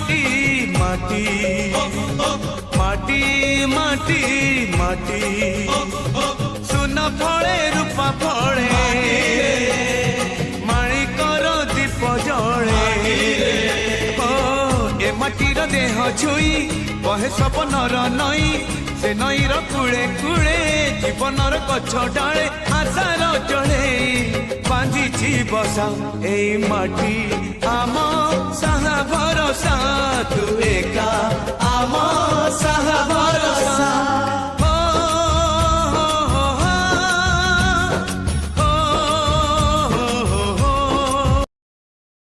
মাটি মাটি মাটি মাটি মাটি সুন ফলে রূপা ফলে মালিকর দীপ জলে এ মাটির দেহ ছুই বহে সপনর নই সে নইর কূলে কূলে জীবনর গছ ডালে আশার চলে বাঁধিছি বসা এই মাটি